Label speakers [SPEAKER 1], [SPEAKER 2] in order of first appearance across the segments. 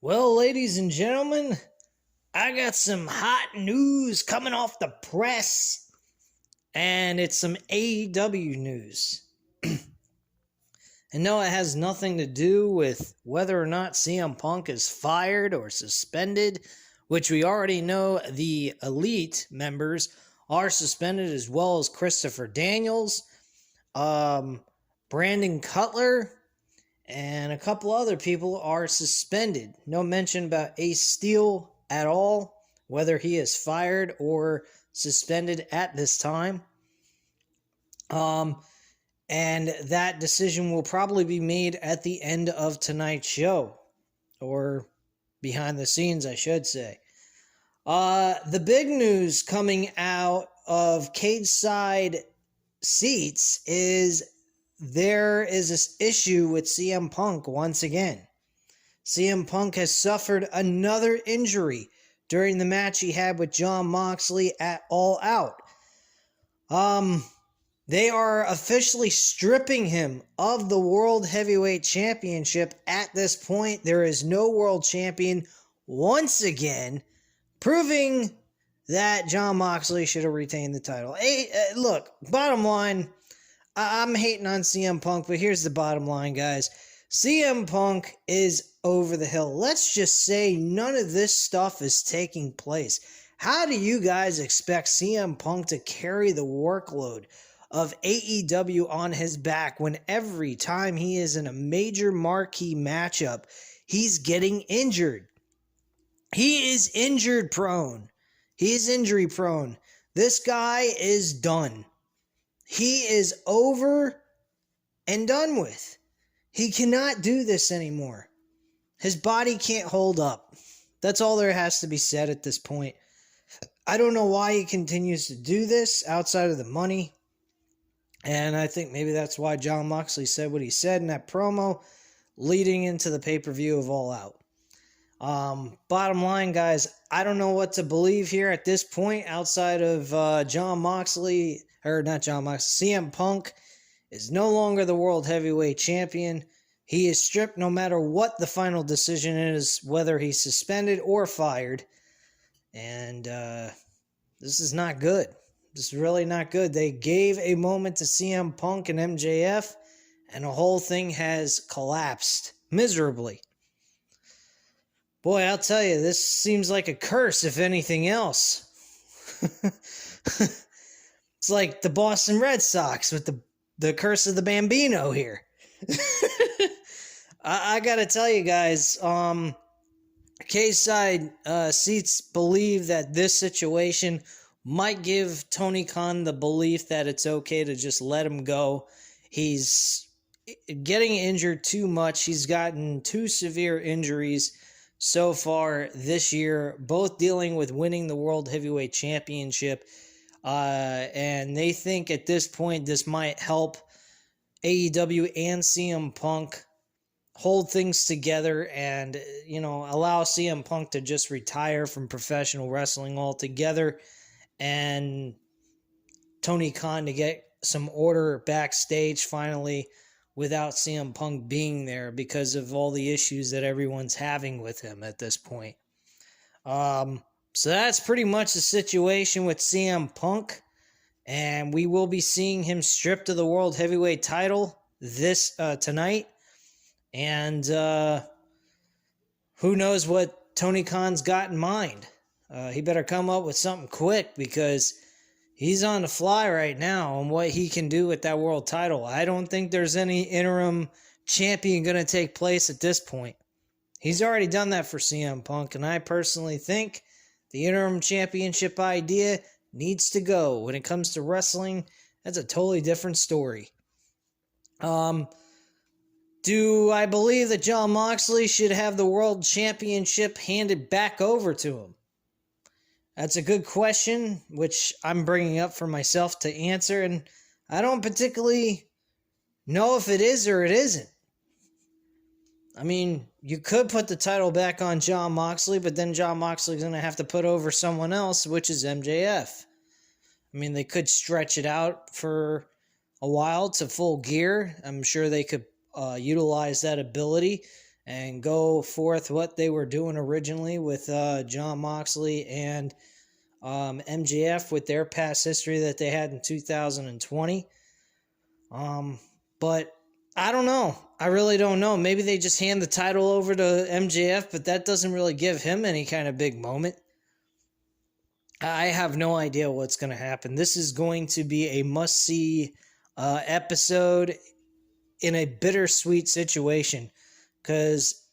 [SPEAKER 1] Well, ladies and gentlemen, I got some hot news coming off the press, and it's some AEW news. And no, it has nothing to do with whether or not CM Punk is fired or suspended, which we already know the Elite members are suspended, as well as Christopher Daniels, Brandon Cutler, and a couple other people are suspended. No mention about Ace Steel at all, whether he is fired or suspended at this time. And that decision will probably be made at the end of tonight's show, or behind the scenes, I should say. The big news coming out of Cage Side Seats is there is this issue with CM Punk once again. CM Punk has suffered another injury during the match he had with Jon Moxley at All Out. They are officially stripping him of the World Heavyweight Championship. At this point, there is no world champion once again, proving that Jon Moxley should have retained the title. Hey, look, bottom line, I'm hating on CM Punk, but here's the bottom line, guys. CM Punk is over the hill. Let's just say none of this stuff is taking place. How do you guys expect CM Punk to carry the workload of AEW on his back when every time he is in a major marquee matchup, he's getting injured? He is injured prone. He is injury prone. This guy is done. He is over and done with. He cannot do this anymore. His body can't hold up. That's all there has to be said at this point. I don't know why he continues to do this outside of the money. And I think maybe that's why Jon Moxley said what he said in that promo leading into the pay-per-view of All Out. Bottom line, guys, I don't know what to believe here at this point outside of Jon Moxley, or not Jon Moxley, CM Punk is no longer the World Heavyweight Champion. He is stripped no matter what the final decision is, whether he's suspended or fired. And this is not good. This is really not good. They gave a moment to CM Punk and MJF, and the whole thing has collapsed miserably. Boy, I'll tell you, this seems like a curse, if anything else. It's like the Boston Red Sox with the curse of the Bambino here. I gotta tell you guys, K-Side Seats believe that this situation might give Tony Khan the belief that it's okay to just let him go. He's getting injured too much. He's gotten two severe injuries so far this year, both dealing with winning the World Heavyweight Championship. And they think at this point this might help AEW and CM Punk hold things together and, allow CM Punk to just retire from professional wrestling altogether, and Tony Khan to get some order backstage finally without CM Punk being there because of all the issues that everyone's having with him at this point. So that's pretty much the situation with CM Punk, and we will be seeing him stripped of the World Heavyweight title this tonight. And who knows what Tony Khan's got in mind. He better come up with something quick because he's on the fly right now on what he can do with that world title. I don't think there's any interim champion going to take place at this point. He's already done that for CM Punk, and I personally think the interim championship idea needs to go. When it comes to wrestling, that's a totally different story. Do I believe that Jon Moxley should have the world championship handed back over to him? That's a good question, which I'm bringing up for myself to answer, and I don't particularly know if it is or it isn't. I mean, you could put the title back on Jon Moxley, but then Jon Moxley's going to have to put over someone else, which is MJF. I mean, they could stretch it out for a while to Full Gear. I'm sure they could utilize that ability and go forth what they were doing originally with Jon Moxley and MJF with their past history that they had in 2020. But I don't know. I really don't know. Maybe they just hand the title over to MJF, but that doesn't really give him any kind of big moment. I have no idea what's going to happen. This is going to be a must-see episode in a bittersweet situation because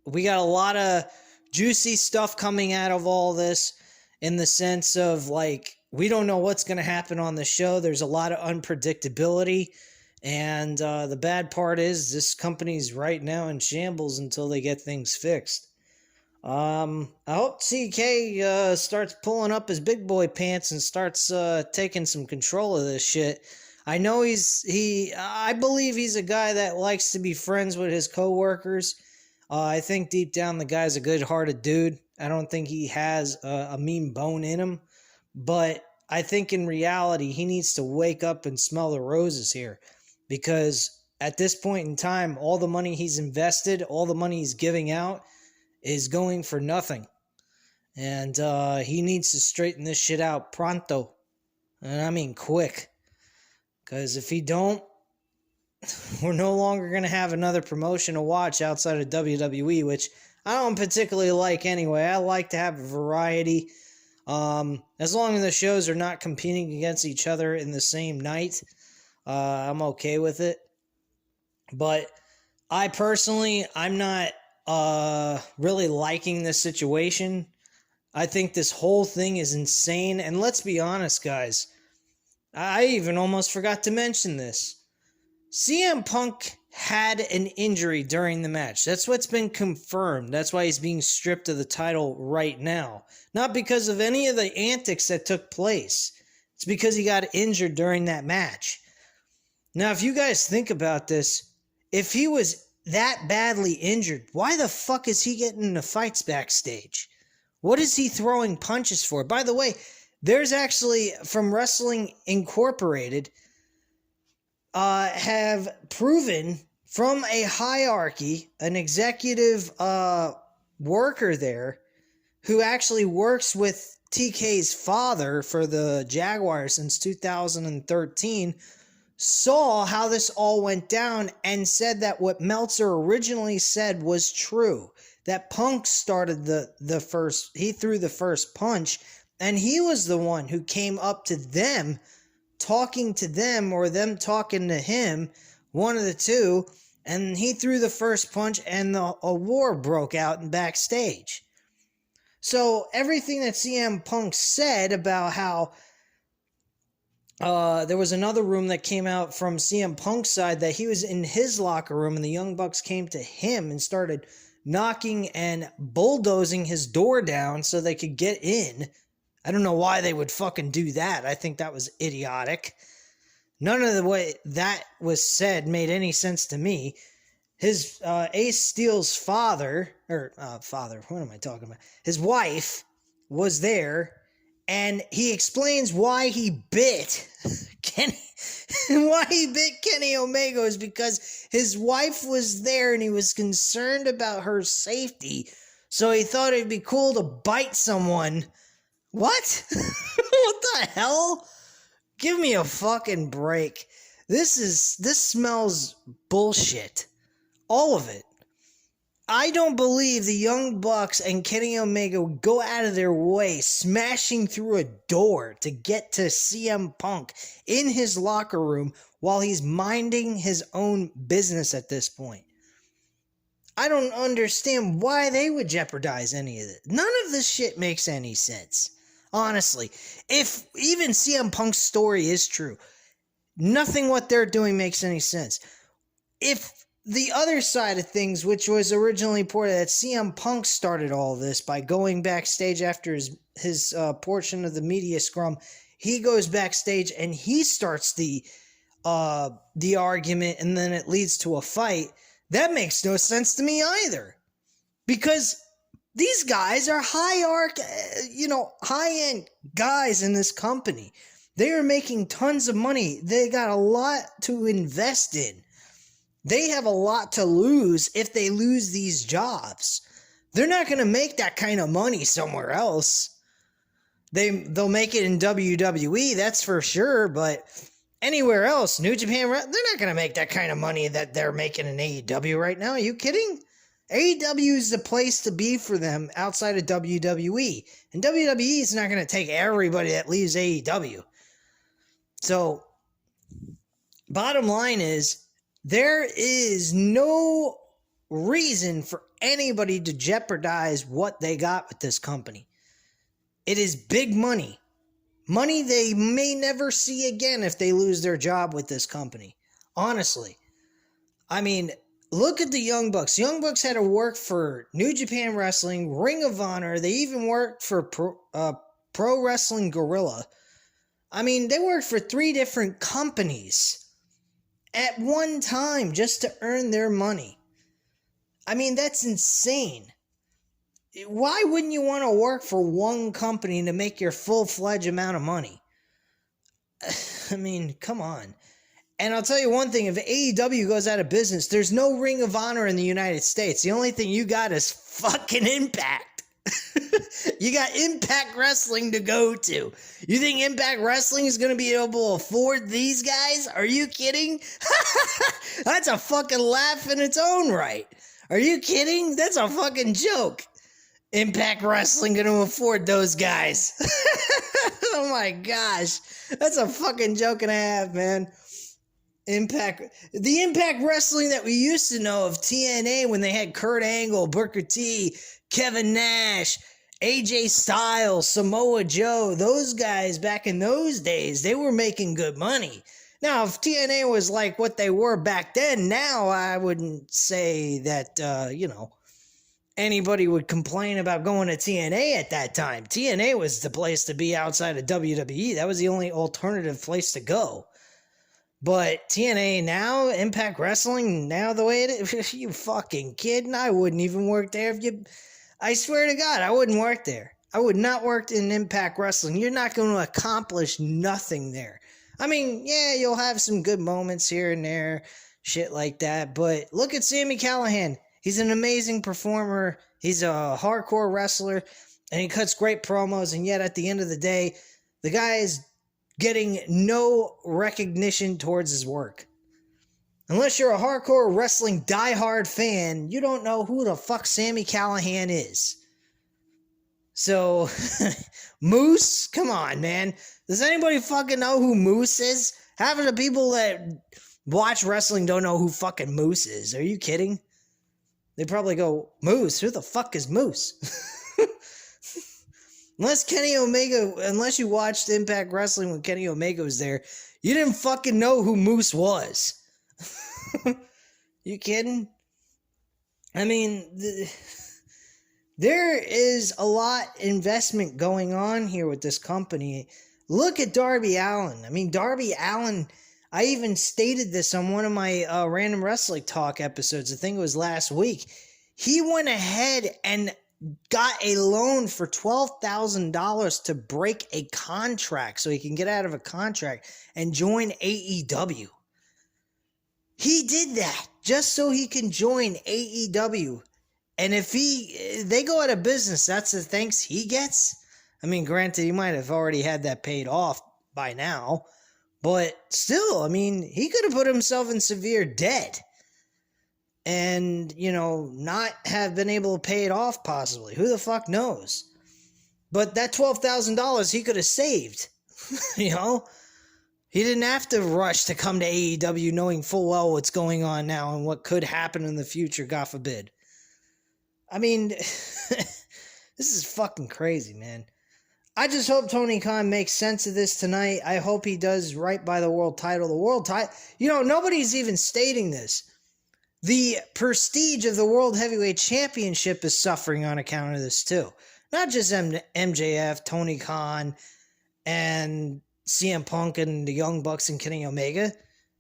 [SPEAKER 1] we got a lot of juicy stuff coming out of all this in the sense of, like, we don't know what's going to happen on the show. There's a lot of unpredictability. And the bad part is this company's right now in shambles until they get things fixed. I hope CK starts pulling up his big boy pants and starts taking some control of this shit. I know I believe he's a guy that likes to be friends with his coworkers. I think deep down the guy's a good-hearted dude. I don't think he has a mean bone in him. But I think in reality, he needs to wake up and smell the roses here. Because at this point in time, all the money he's invested, all the money he's giving out is going for nothing. And he needs to straighten this shit out pronto. And I mean quick. Because if he don't, we're no longer going to have another promotion to watch outside of WWE, which I don't particularly like anyway. I like to have a variety. As long as the shows are not competing against each other in the same night, I'm okay with it. But I personally, I'm not really liking this situation. I think this whole thing is insane. And let's be honest, guys. I even almost forgot to mention this. CM Punk had an injury during the match. That's what's been confirmed. That's why he's being stripped of the title right now. Not because of any of the antics that took place. It's because he got injured during that match. Now, if you guys think about this, if he was that badly injured, why the fuck is he getting into fights backstage? What is he throwing punches for? By the way, there's actually, from Wrestling Incorporated, have proven from a hierarchy, an executive worker there, who actually works with TK's father for the Jaguars since 2013, saw how this all went down and said that what Meltzer originally said was true. That Punk started he threw the first punch, and he was the one who came up to them, talking to them, or them talking to him, one of the two, and he threw the first punch, and a war broke out in backstage. So everything that CM Punk said about how there was another room that came out from CM Punk's side that he was in his locker room and the Young Bucks came to him and started knocking and bulldozing his door down so they could get in. I don't know why they would fucking do that. I think that was idiotic. None of the way that was said made any sense to me. His Ace Steel's father, what am I talking about? His wife was there. And he explains why he bit Kenny Omega is because his wife was there and he was concerned about her safety. So he thought it'd be cool to bite someone. What? What the hell? Give me a fucking break. This smells bullshit. All of it. I don't believe the Young Bucks and Kenny Omega would go out of their way smashing through a door to get to CM Punk in his locker room while he's minding his own business at this point. I don't understand why they would jeopardize any of it. None of this shit makes any sense. Honestly, if even CM Punk's story is true, nothing what they're doing makes any sense. If the other side of things, which was originally reported that CM Punk started all this by going backstage after his portion of the media scrum, he goes backstage and he starts the argument, and then it leads to a fight. That makes no sense to me either, because these guys are high-end guys in this company. They are making tons of money. They got a lot to invest in. They have a lot to lose if they lose these jobs. They're not going to make that kind of money somewhere else. They'll make it in WWE, that's for sure, but anywhere else, New Japan, they're not going to make that kind of money that they're making in AEW right now. Are you kidding? AEW is the place to be for them outside of WWE. And WWE is not going to take everybody that leaves AEW. So, bottom line is, there is no reason for anybody to jeopardize what they got with this company. It is big money. Money they may never see again if they lose their job with this company. Honestly. I mean, look at the Young Bucks. Young Bucks had to work for New Japan Wrestling, Ring of Honor. They even worked for Pro Wrestling Guerrilla. I mean, they worked for 3 different companies at one time just to earn their money. I mean, that's insane. Why wouldn't you want to work for one company to make your full-fledged amount of money? I mean, come on. And I'll tell you one thing, if AEW goes out of business, there's no Ring of Honor in the United States. The only thing you got is fucking Impact. You got Impact Wrestling to go to. You think Impact Wrestling is going to be able to afford these guys? Are you kidding? That's a fucking laugh in its own right. Are you kidding? That's a fucking joke. Impact Wrestling going to afford those guys. Oh my gosh. That's a fucking joke and a half, man. The Impact Wrestling that we used to know of TNA when they had Kurt Angle, Booker T, Kevin Nash, AJ Styles, Samoa Joe, those guys back in those days, they were making good money. Now, if TNA was like what they were back then, now I wouldn't say that, anybody would complain about going to TNA at that time. TNA was the place to be outside of WWE. That was the only alternative place to go. But TNA now, Impact Wrestling, now the way it is, you fucking kidding? I wouldn't even work there if you... I swear to God, I wouldn't work there. I would not work in Impact Wrestling. You're not going to accomplish nothing there. I mean, yeah, you'll have some good moments here and there, shit like that. But look at Sami Callihan. He's an amazing performer. He's a hardcore wrestler, and he cuts great promos. And yet, at the end of the day, the guy is getting no recognition towards his work. Unless you're a hardcore wrestling diehard fan, you don't know who the fuck Sami Callihan is. So, Moose? Come on, man. Does anybody fucking know who Moose is? Half of the people that watch wrestling don't know who fucking Moose is. Are you kidding? They probably go, Moose? Who the fuck is Moose? Unless you watched Impact Wrestling when Kenny Omega was there, you didn't fucking know who Moose was. You kidding? I mean, there is a lot investment going on here with this company. Look at Darby Allin. I mean, Darby Allin, I even stated this on one of my Random Wrestling Talk episodes. I think it was last week. He went ahead and got a loan for $12,000 to break a contract so he can get out of a contract and join AEW. He did that just so he can join AEW. And if they go out of business, that's the thanks he gets. I mean, granted, he might have already had that paid off by now. But still, I mean, he could have put himself in severe debt. And, not have been able to pay it off possibly. Who the fuck knows? But that $12,000 he could have saved. He didn't have to rush to come to AEW knowing full well what's going on now and what could happen in the future, God forbid. I mean, this is fucking crazy, man. I just hope Tony Khan makes sense of this tonight. I hope he does right by the world title. The world title, nobody's even stating this. The prestige of the World Heavyweight Championship is suffering on account of this too. Not just MJF, Tony Khan, and CM Punk and the Young Bucks and Kenny Omega.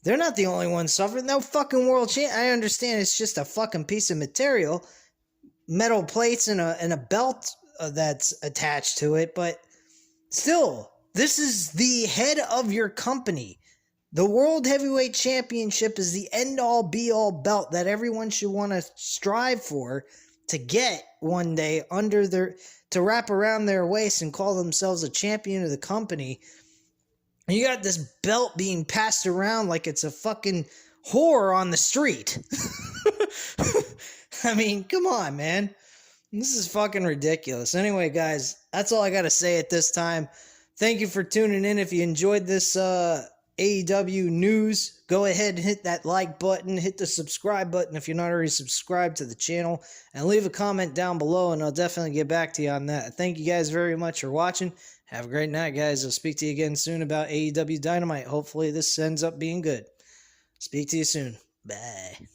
[SPEAKER 1] They're not the only ones suffering. No fucking world champ. I understand it's just a fucking piece of material, metal plates and a belt that's attached to it, but still, this is the head of your company, The World Heavyweight Championship is the end-all, be-all belt that everyone should want to strive for to get one day to wrap around their waist and call themselves a champion of the company. You got this belt being passed around like it's a fucking whore on the street. I mean, come on, man. This is fucking ridiculous. Anyway, guys, that's all I got to say at this time. Thank you for tuning in. If you enjoyed this AEW news, go ahead and hit that like button, hit the subscribe button if you're not already subscribed to the channel, and leave a comment down below, and I'll definitely get back to you on that. Thank you guys very much for watching. Have a great night, guys. I'll speak to you again soon about AEW Dynamite. Hopefully this ends up being good. Speak to you soon. Bye.